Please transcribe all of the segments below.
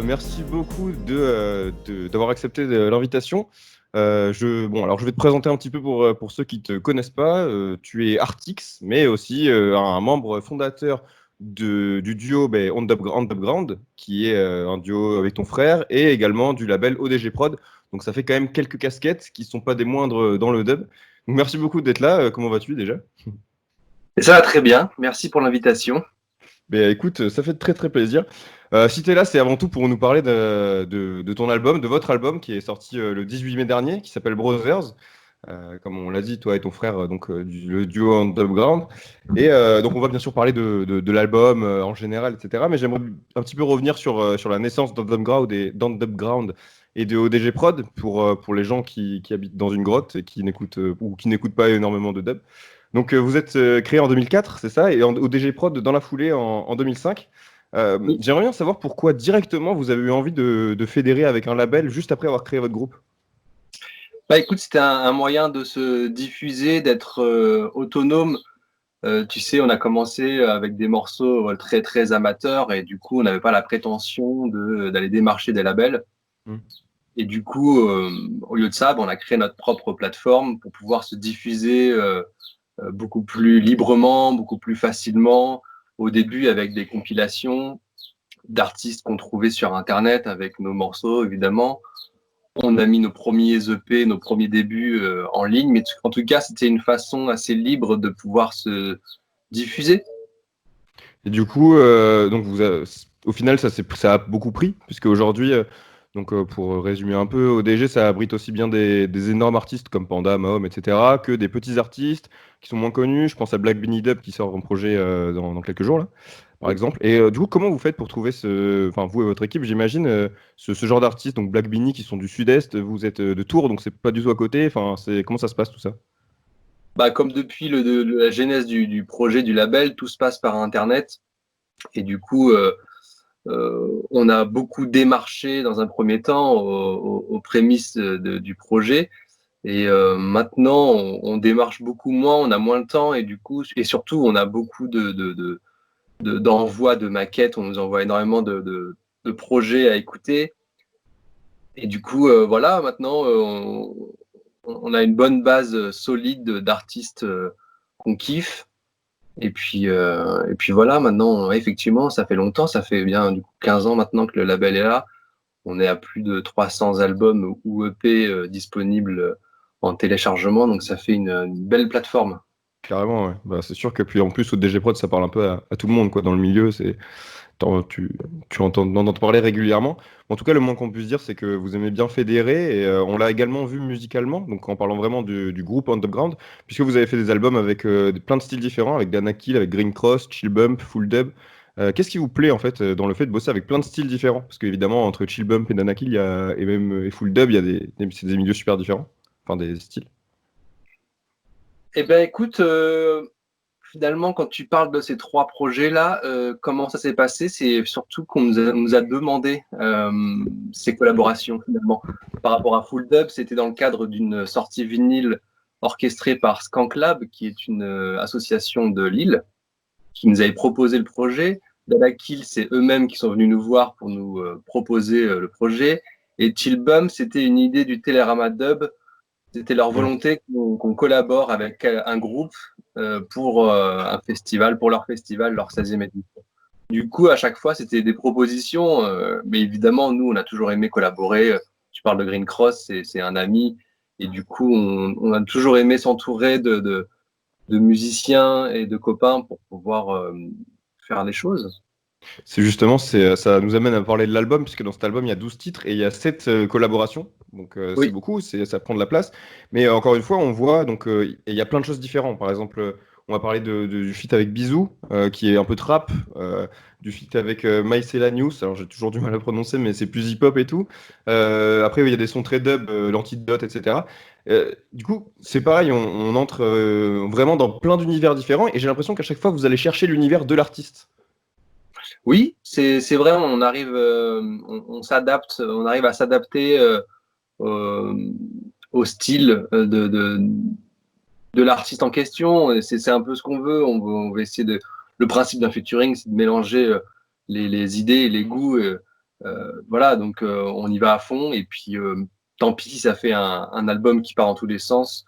merci beaucoup d'avoir accepté l'invitation. Alors je vais te présenter un petit peu pour ceux qui ne te connaissent pas. Tu es Artix, mais aussi un membre fondateur du duo On Up Ground, qui est un duo avec ton frère, et également du label ODG Prod. Donc ça fait quand même quelques casquettes qui ne sont pas des moindres dans le dub. Donc merci beaucoup d'être là. Comment vas-tu déjà? Et ça va très bien, merci pour l'invitation. Ben, écoute, ça fait très très plaisir. Si tu es là, c'est avant tout pour nous parler de ton album, de votre album qui est sorti le 18 mai dernier, qui s'appelle Brothers. Comme on l'a dit, toi et ton frère, le duo Underground. Et donc on va bien sûr parler de l'album en général, etc. Mais j'aimerais un petit peu revenir sur la naissance d'Underground et de ODG Prod pour les gens qui habitent dans une grotte et qui n'écoutent ou qui n'écoutent pas énormément de dub. Donc, vous êtes créé en 2004, c'est ça, et au DG Prod dans la foulée en 2005. Oui. J'aimerais bien savoir pourquoi directement vous avez eu envie de fédérer avec un label juste après avoir créé votre groupe. Bah écoute, c'était un moyen de se diffuser, d'être autonome. Tu sais, on a commencé avec des morceaux très très amateurs et du coup, on n'avait pas la prétention d'aller démarcher des labels. Hmm. Et du coup, au lieu de ça, on a créé notre propre plateforme pour pouvoir se diffuser beaucoup plus librement, beaucoup plus facilement. Au début, avec des compilations d'artistes qu'on trouvait sur Internet avec nos morceaux, évidemment. On a mis nos premiers EP, nos premiers débuts en ligne, mais en tout cas, c'était une façon assez libre de pouvoir se diffuser. Et du coup, au final, ça a beaucoup pris, puisque aujourd'hui, pour résumer un peu, ODG, ça abrite aussi bien des énormes artistes comme Panda, Mahom, etc., que des petits artistes qui sont moins connus. Je pense à Black Beanie Dub qui sort un projet dans quelques jours, là, par exemple. Et du coup, comment vous faites pour trouver enfin, vous et votre équipe, j'imagine, ce genre d'artistes, donc Black Beanie qui sont du Sud-Est, vous êtes de Tours, donc c'est pas du tout à côté. Enfin, comment ça se passe tout ça? Bah, comme depuis la genèse du projet, du label, tout se passe par Internet. Et du coup, on a beaucoup démarché dans un premier temps aux prémices du projet. Et maintenant, on démarche beaucoup moins, on a moins de temps et du coup, et surtout, on a beaucoup d'envois de maquettes, on nous envoie énormément de projets à écouter. Et du coup, voilà, maintenant, on a une bonne base solide d'artistes qu'on kiffe. Et puis voilà, maintenant, effectivement, ça fait longtemps, ça fait bien du coup 15 ans maintenant que le label est là. On est à plus de 300 albums ou EP disponibles en téléchargement, donc ça fait une belle plateforme. Carrément, ouais. Bah, c'est sûr que puis en plus, ODG Prod, ça parle un peu à tout le monde, quoi, dans le milieu. T'en- tu, tu entends parler régulièrement. En tout cas, le moins qu'on puisse dire, c'est que vous aimez bien fédérer et on l'a également vu musicalement, donc en parlant vraiment du groupe Underground, puisque vous avez fait des albums avec plein de styles différents, avec Danakil, avec Green Cross, Chill Bump, Full Dub. Qu'est-ce qui vous plaît en fait dans le fait de bosser avec plein de styles différents? Parce qu'évidemment, entre Chill Bump et Danakil, et Full Dub, il y a c'est des milieux super différents, enfin des styles. Eh ben écoute, finalement, quand tu parles de ces trois projets-là, comment ça s'est passé? C'est surtout qu'on nous a demandé ces collaborations finalement. Par rapport à Full Dub, c'était dans le cadre d'une sortie vinyle orchestrée par Skank Lab, qui est une association de Lille, qui nous avait proposé le projet. Dalakil, c'est eux-mêmes qui sont venus nous voir pour nous proposer le projet. Et Chillbum, c'était une idée du Télérama Dub. C'était leur Hmm. volonté qu'on collabore avec un groupe pour un festival, pour leur 16e édition. Du coup, à chaque fois, c'était des propositions, mais évidemment, nous, on a toujours aimé collaborer. Tu parles de Green Cross, c'est un ami, et du coup, on a toujours aimé s'entourer de musiciens et de copains pour pouvoir faire les choses. C'est justement, ça nous amène à parler de l'album, puisque dans cet album, il y a 12 titres et il y a 7 collaborations. Donc c'est Oui, beaucoup, ça prend de la place. Mais encore une fois, on voit, il y a plein de choses différentes. Par exemple, on va parler du feat avec Bisou, qui est un peu trap, du feat avec Mycela News, alors j'ai toujours du mal à prononcer, mais c'est plus hip-hop et tout. Après, il y a des sons très dub, l'antidote, etc. Du coup, c'est pareil, on entre vraiment dans plein d'univers différents et j'ai l'impression qu'à chaque fois, vous allez chercher l'univers de l'artiste. oui, c'est vrai, on arrive, on s'adapte, on arrive à s'adapter au, au style de l'artiste en question. C'est un peu ce qu'on veut. On veut essayer de. Le principe d'un featuring, c'est de mélanger les idées et les goûts Voilà, donc on y va à fond. Et puis, tant pis si ça fait un album qui part dans tous les sens.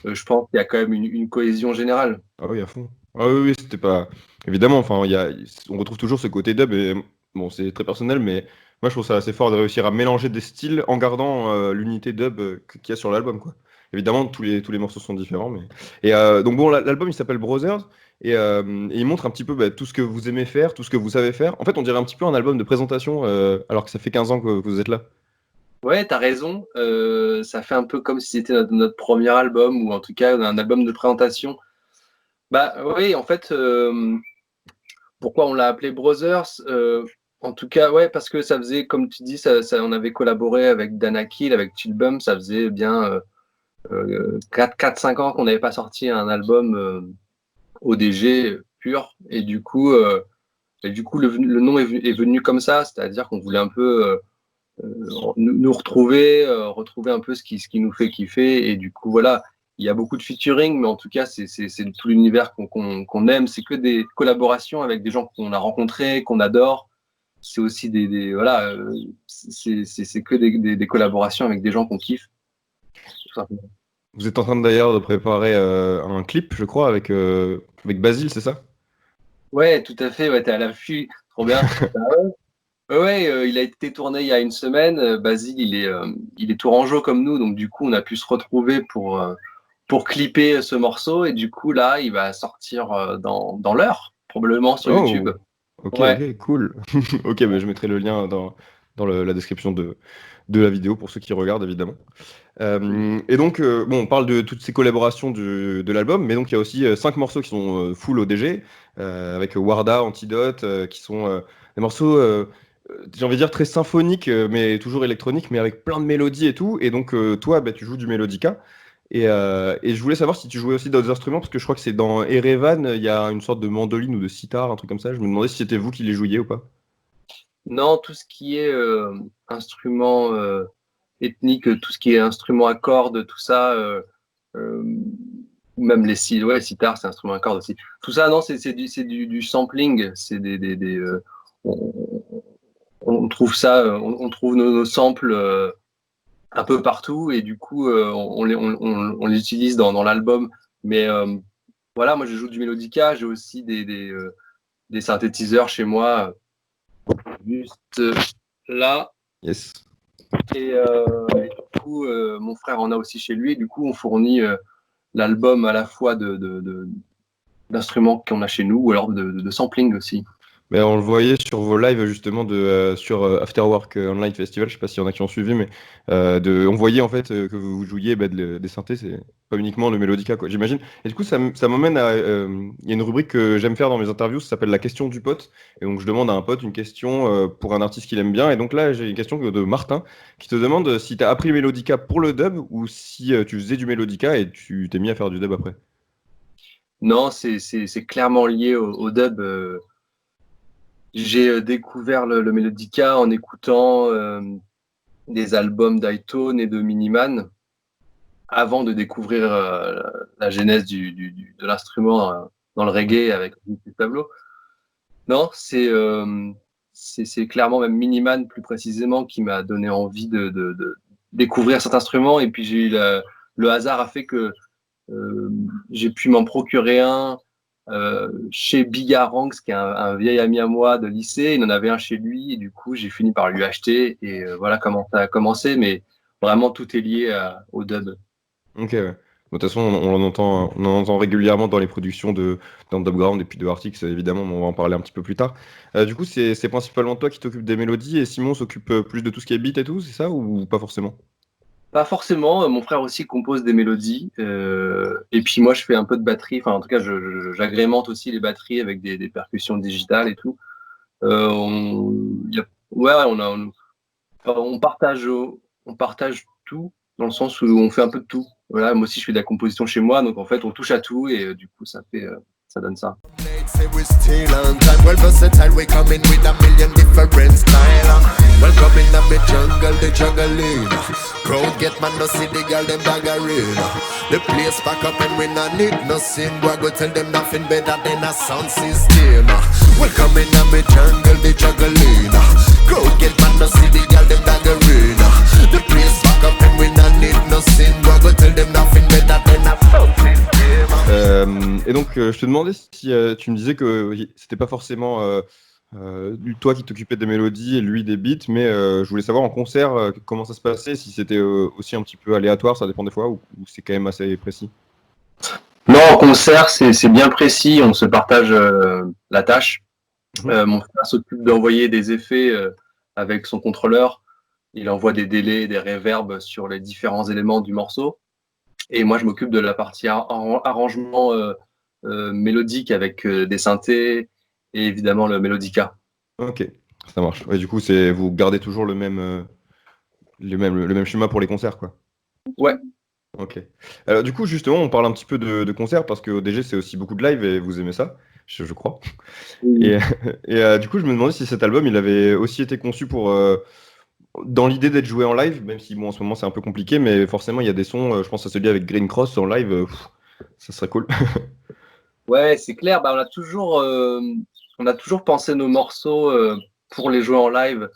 Je pense qu'il y a quand même une cohésion générale. Ah oui, à fond. Ah oui, oui, c'était pas. Évidemment, enfin, on retrouve toujours ce côté dub, et bon, c'est très personnel, mais moi je trouve ça assez fort de réussir à mélanger des styles en gardant l'unité dub qu'il y a sur l'album, quoi. Évidemment, tous les morceaux sont différents, mais. Et donc, bon, l'album il s'appelle Brothers, et il montre un petit peu tout ce que vous aimez faire, tout ce que vous savez faire. En fait, on dirait un petit peu un album de présentation, alors que ça fait 15 ans que vous êtes là. Ouais, t'as raison. Ça fait un peu comme si c'était notre premier album, ou en tout cas un album de présentation. Bah oui, en fait, pourquoi on l'a appelé Brothers? En tout cas, ouais, parce que ça faisait, comme tu dis, on avait collaboré avec Danakil, avec Chill Bum, ça faisait bien 4-5 ans qu'on n'avait pas sorti un album ODG pur. Et du coup, le nom est venu comme ça, c'est-à-dire qu'on voulait un peu nous retrouver, retrouver un peu ce qui nous fait kiffer. Et du coup, voilà, il y a beaucoup de featuring, mais en tout cas, c'est tout l'univers qu'on aime. C'est que des collaborations avec des gens qu'on a rencontrés, qu'on adore. C'est aussi voilà, c'est que des collaborations avec des gens qu'on kiffe, tout simplement. Vous êtes en train d'ailleurs de préparer un clip, je crois, avec Basile, c'est ça? Ouais, tout à fait. Ouais, t'es à l'affût, trop bien. Bah ouais, il a été tourné il y a une semaine. Basile, il est tourangeau comme nous, donc du coup, on a pu se retrouver pour clipper ce morceau. Et du coup, là, il va sortir dans l'heure, probablement sur YouTube. Oh, ok, Ouais. ok, cool. Ok, bah, je mettrai le lien dans la description de la vidéo pour ceux qui regardent, évidemment. Et donc, bon, on parle de toutes ces collaborations de l'album, mais donc il y a aussi 5 morceaux qui sont full ODG, avec Warda, Antidote, qui sont des morceaux, j'ai envie de dire, très symphoniques, mais toujours électroniques, mais avec plein de mélodies et tout. Et donc, toi, bah, tu joues du mélodica. Et je voulais savoir si tu jouais aussi d'autres instruments, parce que je crois que c'est dans Erevan, il y a une sorte de mandoline ou de sitar, un truc comme ça. Je me demandais si c'était vous qui les jouiez ou pas. Non, tout ce qui est instrument ethnique, tout ce qui est instrument à cordes, tout ça, euh, même ouais, sitar, c'est un instrument à cordes aussi. Tout ça, non, c'est du sampling. C'est on, on trouve ça, on trouve nos samples un peu partout, et du coup, on les utilise dans l'album. Mais voilà, moi, je joue du mélodica, j'ai aussi des synthétiseurs chez moi, juste là. Yes. Et du coup, mon frère en a aussi chez lui. Et du coup, on fournit l'album à la fois d'instruments qu'on a chez nous, ou alors de sampling aussi. Mais on le voyait sur vos lives justement sur After Work Online Festival, je sais pas s'il y en a qui ont suivi, mais on voyait en fait que vous jouiez des synthés, c'est pas uniquement le mélodica, quoi, j'imagine. Et du coup, ça m'emmène à. Il y a une rubrique que j'aime faire dans mes interviews, ça s'appelle la question du pote. Et donc je demande à un pote une question pour un artiste qu'il aime bien. Et donc là, j'ai une question de Martin qui te demande si tu as appris le mélodica pour le dub ou si tu faisais du mélodica et tu t'es mis à faire du dub après. Non, c'est clairement lié au dub. J'ai découvert le mélodica en écoutant des albums d'Hytone et de Miniman, avant de découvrir la genèse de l'instrument dans le reggae avec Pablo. Non, c'est clairement même Miniman plus précisément qui m'a donné envie de découvrir cet instrument. Et puis le hasard a fait que j'ai pu m'en procurer un chez Bigaranx, qui est un vieil ami à moi de lycée. Il en avait un chez lui, et du coup j'ai fini par lui acheter. Et voilà comment ça a commencé. Mais vraiment, tout est lié au dub. Ok, ouais. Bon, de toute façon, on en entend régulièrement dans les productions dans Dubground et puis de Artix, évidemment, mais on va en parler un petit peu plus tard. Du coup, c'est principalement toi qui t'occupes des mélodies et Simon s'occupe plus de tout ce qui est beat et tout, c'est ça ou pas forcément? Pas forcément. Mon frère aussi compose des mélodies. Et puis moi, je fais un peu de batterie. Enfin, en tout cas, j'agrémente aussi les batteries avec des percussions digitales et tout. Ouais, enfin, on partage tout, dans le sens où on fait un peu de tout. Voilà, moi aussi, je fais de la composition chez moi. Donc, en fait, on touche à tout, et du coup, ça donne ça. Say we're still on time. Well versatile, we come in with a million different style. Welcome in the jungle, the juggling. Crowd get man no see the girl them baggering. The place pack up and we not need nothing. Boy go tell them nothing better than a sound system. Welcome in a me jungle the juggling. Crowd get man no see the girl them baggering. The place pack up and we not need nothing. Boy go tell them nothing better than a sound system. Et donc je te demandais si tu me disais que c'était pas forcément toi qui t'occupais des mélodies et lui des beats, mais je voulais savoir en concert comment ça se passait, si c'était aussi un petit peu aléatoire, ça dépend des fois, ou c'est quand même assez précis. Non, en concert, c'est bien précis, on se partage la tâche. Mon frère s'occupe d'envoyer des effets avec son contrôleur. Il envoie des délais, des reverbs sur les différents éléments du morceau. Et moi, je m'occupe de la partie arrangement mélodique avec des synthés et évidemment le mélodica. Ok, ça marche. Ouais, du coup, vous gardez toujours le même schéma pour les concerts, quoi. Ouais. Ok. Alors du coup, justement, on parle un petit peu de concerts parce que ODG, c'est aussi beaucoup de live et vous aimez ça, je crois. Oui. Et du coup, je me demandais si cet album, il avait aussi été conçu pour dans l'idée d'être joué en live, même si bon, en ce moment c'est un peu compliqué, mais forcément il y a des sons, je pense à celui avec Green Cross en live, ça serait cool. Ouais, c'est clair. Bah, on a toujours pensé nos morceaux pour les jouer en live.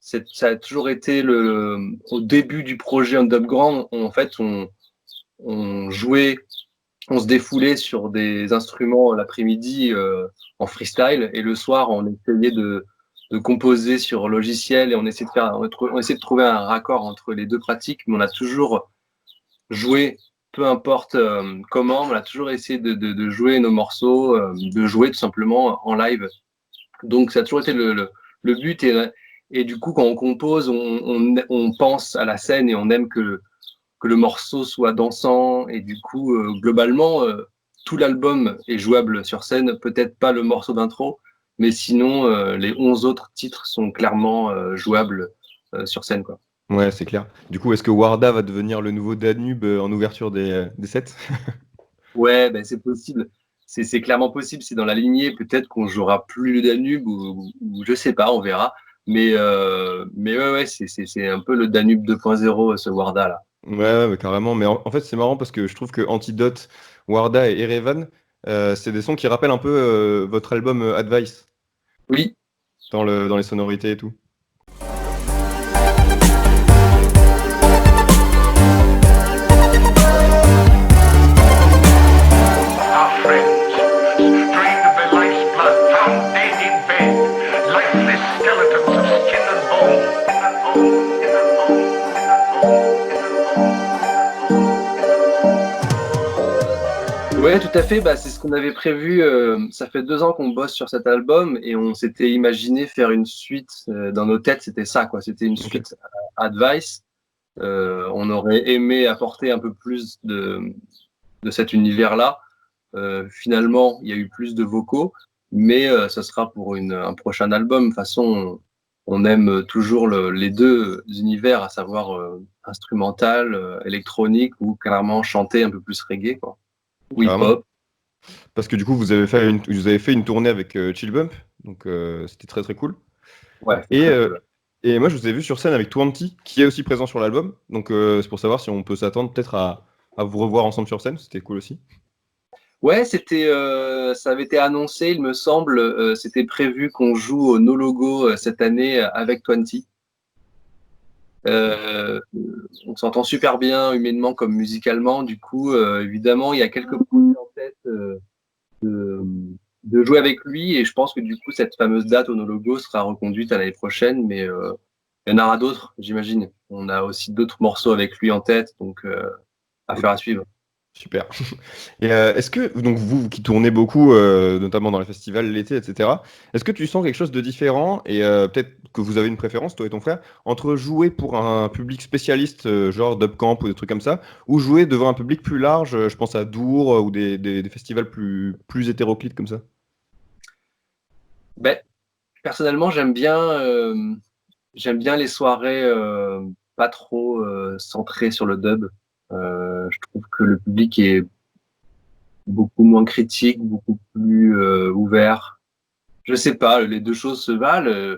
Ça a toujours été au début du projet Underground. En fait, on jouait, on se défoulait sur des instruments l'après-midi en freestyle et le soir, on essayait de composer sur logiciel et on essayait de trouver un raccord entre les deux pratiques. Mais on a toujours joué, peu importe comment, on a toujours essayé de jouer nos morceaux, de jouer tout simplement en live. Donc, ça a toujours été le but. Et du coup, quand on compose, on pense à la scène et on aime que le morceau soit dansant. Et du coup, globalement, tout l'album est jouable sur scène. Peut-être pas le morceau d'intro, mais sinon, les 11 autres titres sont clairement jouables sur scène, quoi. Ouais, c'est clair. Du coup, est-ce que Warda va devenir le nouveau Danube en ouverture des sets? Ouais, ben c'est possible. C'est clairement possible. C'est dans la lignée. Peut-être qu'on jouera plus le Danube ou je sais pas, on verra. Mais ouais, c'est un peu le Danube 2.0, ce Warda là. Ouais, ouais, carrément. Mais en fait, c'est marrant parce que je trouve que Antidote, Warda et Erevan, c'est des sons qui rappellent un peu votre album Advice Oui. dans les sonorités et tout. Our friends, drained of their life's blood, found dead in bed, lifeless skeletons of skin and bone. Ouais, tout à fait. Bah, c'est ce qu'on avait prévu. Ça fait 2 ans qu'on bosse sur cet album et on s'était imaginé faire une suite. Dans nos têtes, c'était ça, quoi. C'était une suite à Advice. On aurait aimé apporter un peu plus de cet univers-là. Finalement, il y a eu plus de vocaux, mais ça sera pour un prochain album. De toute façon, on aime toujours les deux univers, à savoir instrumental, électronique ou carrément chanter un peu plus reggae, quoi. Ou Carrément. hip-hop. Parce que du coup, vous avez fait une tournée avec Chill Bump, donc c'était très très cool. Ouais, c'est Et, très cool. et moi, je vous ai vu sur scène avec Twenty, qui est aussi présent sur l'album. Donc c'est pour savoir si on peut s'attendre peut-être à vous revoir ensemble sur scène. C'était cool aussi. Ouais, ça avait été annoncé, il me semble. C'était prévu qu'on joue au No Logo cette année avec Twenty. On s'entend super bien humainement comme musicalement. Du coup, évidemment, il y a quelques projets en tête de jouer avec lui. Et je pense que du coup, cette fameuse date au No Logo sera reconduite à l'année prochaine. Mais il y en aura d'autres, j'imagine. On a aussi d'autres morceaux avec lui en tête. Donc, affaire à suivre. Super. Et est-ce que, donc vous qui tournez beaucoup, notamment dans les festivals l'été, etc., est-ce que tu sens quelque chose de différent et peut-être que vous avez une préférence, toi et ton frère, entre jouer pour un public spécialiste, genre Dubcamp ou des trucs comme ça, ou jouer devant un public plus large, je pense à Dour ou des festivals plus hétéroclites comme ça? Ben, personnellement, j'aime bien les soirées pas trop centrées sur le dub. Je trouve que le public est beaucoup moins critique, beaucoup plus ouvert. Je sais pas, les deux choses se valent.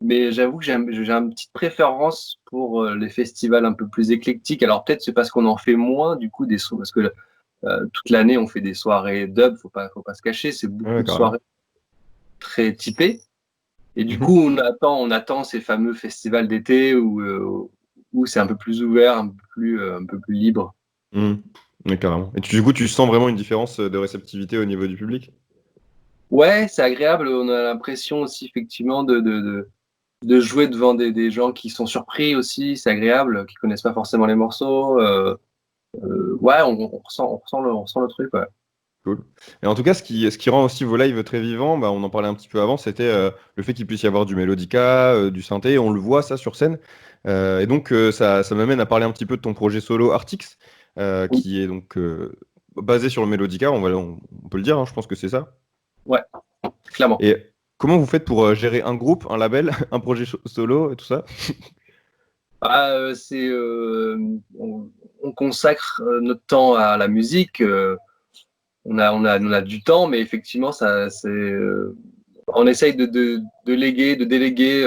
Mais j'avoue que j'ai une petite préférence pour les festivals un peu plus éclectiques. Alors peut-être c'est parce qu'on en fait moins, du coup, parce que toute l'année on fait des soirées dub, faut pas se cacher, c'est beaucoup Ouais, de carrément. soirées très typées. Et du Mhm. coup, on attend ces fameux festivals d'été où c'est un peu plus ouvert, un peu plus libre. Mhm. Ouais, carrément. Et du coup, tu sens vraiment une différence de réceptivité au niveau du public? Ouais, c'est agréable. On a l'impression aussi effectivement de jouer devant des gens qui sont surpris aussi. C'est agréable, qui connaissent pas forcément les morceaux. Ouais, on ressent le truc. Ouais. Cool. Et en tout cas, ce qui rend aussi vos lives très vivants, bah, on en parlait un petit peu avant, c'était le fait qu'il puisse y avoir du mélodica, du synthé, on le voit ça sur scène. Et donc, ça m'amène à parler un petit peu de ton projet solo Artix, Oui, qui est donc basé sur le mélodica, on peut le dire, hein, je pense que c'est ça. ouais, clairement. Et comment vous faites pour gérer un groupe, un label, un projet solo et tout ça? Ah, on consacre notre temps à la musique. On a du temps, mais effectivement, on essaye de léguer, de déléguer,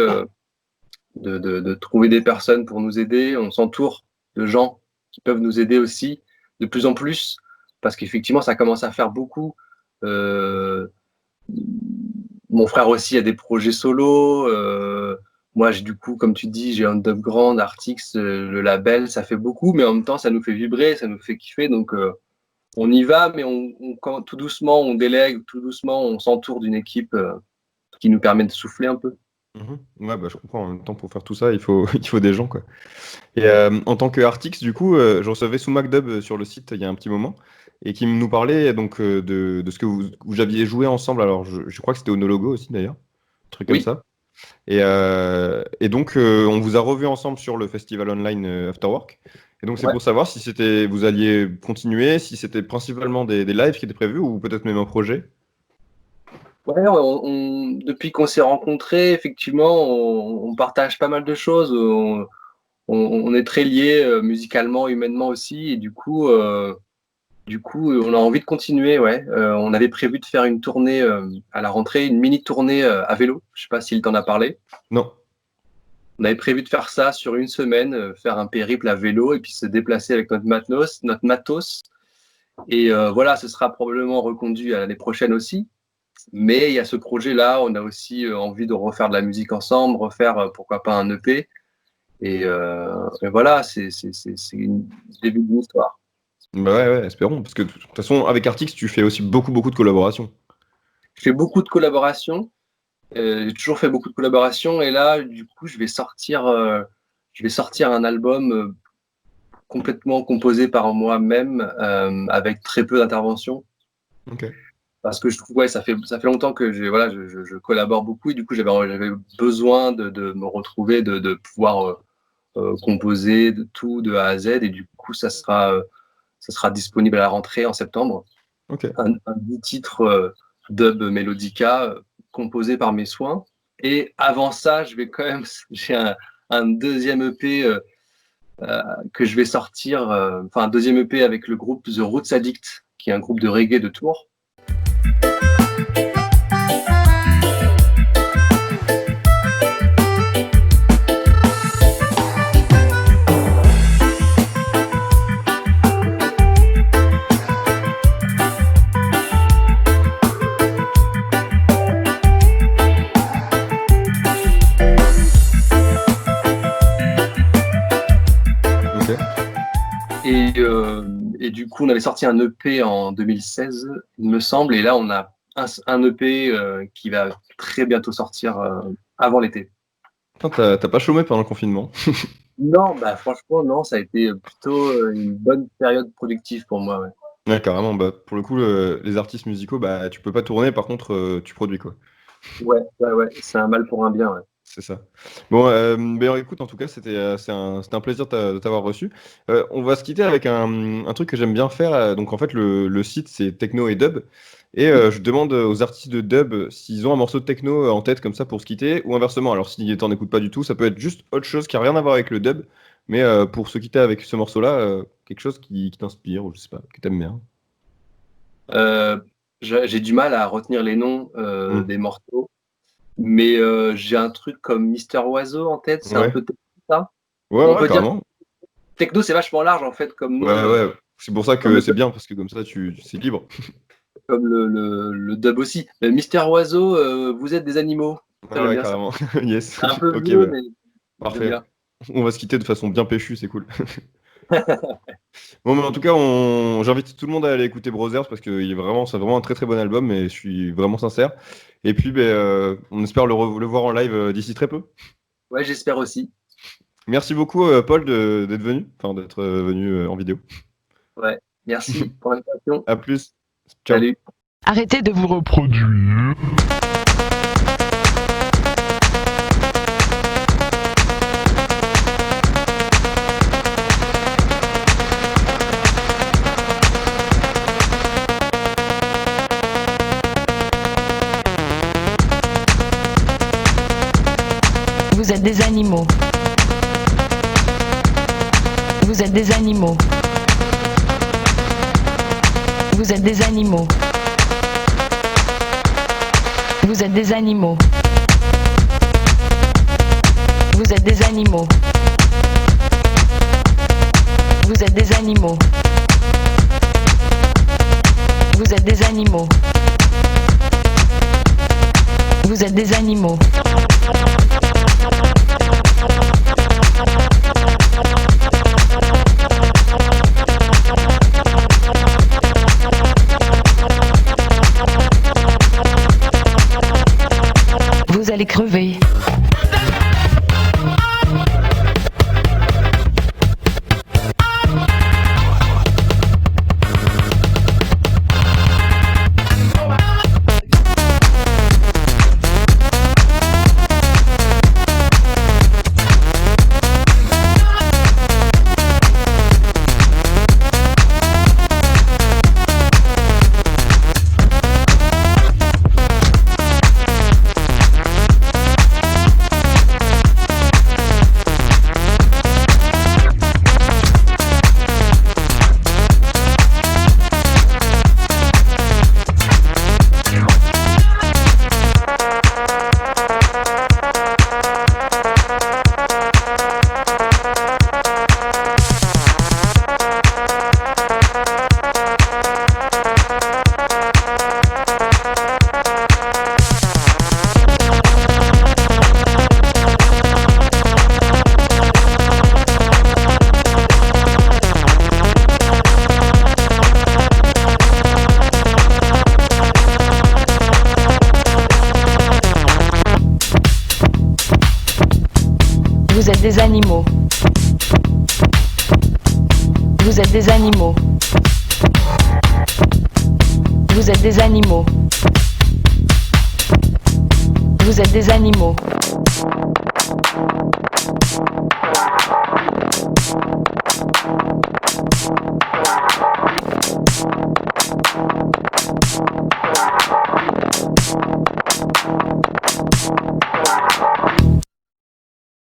de trouver des personnes pour nous aider. On s'entoure de gens qui peuvent nous aider aussi de plus en plus, parce qu'effectivement, ça commence à faire beaucoup. Euh, Mon frère aussi a des projets solo. Moi, du coup, comme tu dis, j'ai un Dub Grand, Artix, le label, ça fait beaucoup, mais en même temps, ça nous fait vibrer, ça nous fait kiffer. Donc, on y va, mais tout doucement, on délègue, tout doucement, on s'entoure d'une équipe qui nous permet de souffler un peu. Mhm. Ouais, bah, je comprends. En même temps, pour faire tout ça, il faut, il faut des gens, quoi. Et en tant qu'Artix, du coup, je recevais sous MacDub sur le site il y a un petit moment et qui nous parlait donc de ce que vous aviez joué ensemble. Alors, je crois que c'était au No Logo aussi d'ailleurs, un truc comme Oui. ça. Et donc, on vous a revu ensemble sur le festival online Afterwork. Et donc, c'est Ouais. pour savoir si c'était vous alliez continuer, si c'était principalement des lives qui étaient prévus ou peut-être même un projet. Ouais, depuis qu'on s'est rencontrés, effectivement, on partage pas mal de choses. On est très liés musicalement, humainement aussi, et du coup, on a envie de continuer. Ouais, on avait prévu de faire une tournée à la rentrée, une mini tournée à vélo. Je sais pas s'il t'en a parlé. Non. On avait prévu de faire ça sur une semaine, faire un périple à vélo et puis se déplacer avec notre matos. Et voilà, ce sera probablement reconduit à l'année prochaine aussi. Mais il y a ce projet-là, on a aussi envie de refaire de la musique ensemble, refaire pourquoi pas un EP. Et voilà, c'est le début d'une histoire. Bah ouais, ouais, espérons. Parce que de toute façon, avec Artix, tu fais aussi beaucoup de collaborations. Je fais beaucoup de collaborations, j'ai toujours fait beaucoup de collaborations, et là, du coup, je vais sortir un album complètement composé par moi-même, avec très peu d'intervention. Ok. Parce que je trouve, ouais, ça fait longtemps que voilà, je collabore beaucoup, et du coup, j'avais besoin de me retrouver, de pouvoir composé de tout de A à Z, et du coup ça sera disponible à la rentrée en septembre. Ok. Un 10 titres dub mélodica composé par mes soins. Et avant ça, je vais quand même j'ai un deuxième EP que je vais sortir, enfin un deuxième EP avec le groupe The Roots Addict, qui est un groupe de reggae de Tours. Ok. Et du coup, on avait sorti un EP en 2016, il me semble, et là, on a un EP qui va très bientôt sortir avant l'été. Putain, t'as pas chômé pendant le confinement. Non, bah franchement, non, ça a été plutôt une bonne période productive pour moi. Ouais, Ouais, carrément. Bah, pour le coup, les artistes musicaux, bah, tu peux pas tourner, par contre, tu produis, quoi. ouais, c'est un mal pour un bien. Ouais. C'est ça. Bon, mais écoute, en tout cas, c'était un plaisir de t'avoir reçu. On va se quitter avec un truc que j'aime bien faire. Donc, en fait, le site, c'est Techno et Dub. Et je demande aux artistes de dub s'ils ont un morceau de techno en tête comme ça pour se quitter, ou inversement. Alors, si t'en écoutes pas du tout, ça peut être juste autre chose qui a rien à voir avec le dub. Mais pour se quitter avec ce morceau-là, quelque chose qui t'inspire, ou je sais pas, que t'aimes bien. Euh, j'ai du mal à retenir les noms Hmm. des morceaux. Mais j'ai un truc comme Mister Oiseau en tête, c'est un Ouais. peu ça. Ouais, On ouais, peut dire carrément. techno, c'est vachement large en fait, comme nous, Ouais, ouais. C'est pour ça comme que le, c'est bien, parce que comme ça, c'est libre. comme le dub aussi. Mister Oiseau, vous êtes des animaux. Ouais, Ça, j'aime ouais, bien ça. carrément. Yes. C'est un peu Ok, vieux, bah, mais j'aime parfait. bien. On va se quitter de façon bien péchue, c'est cool. Bon, mais en tout cas, j'invite tout le monde à aller écouter Brothers parce que c'est vraiment un très très bon album et je suis vraiment sincère. Et puis, ben, on espère le voir en live d'ici très peu. Ouais, j'espère aussi. Merci beaucoup, Paul, d'être venu, enfin d'être venu en vidéo. Ouais. Merci pour l'invitation. À plus. Ciao. Salut. Arrêtez de vous reproduire. Vous êtes des animaux. Vous êtes des animaux. Vous êtes des animaux. Vous êtes des animaux. Vous êtes des animaux. Vous êtes des animaux. Vous êtes des animaux. Vous êtes des animaux. Vous allez crever. Vous êtes des animaux. Vous êtes des animaux. Vous êtes des animaux. Vous êtes des animaux.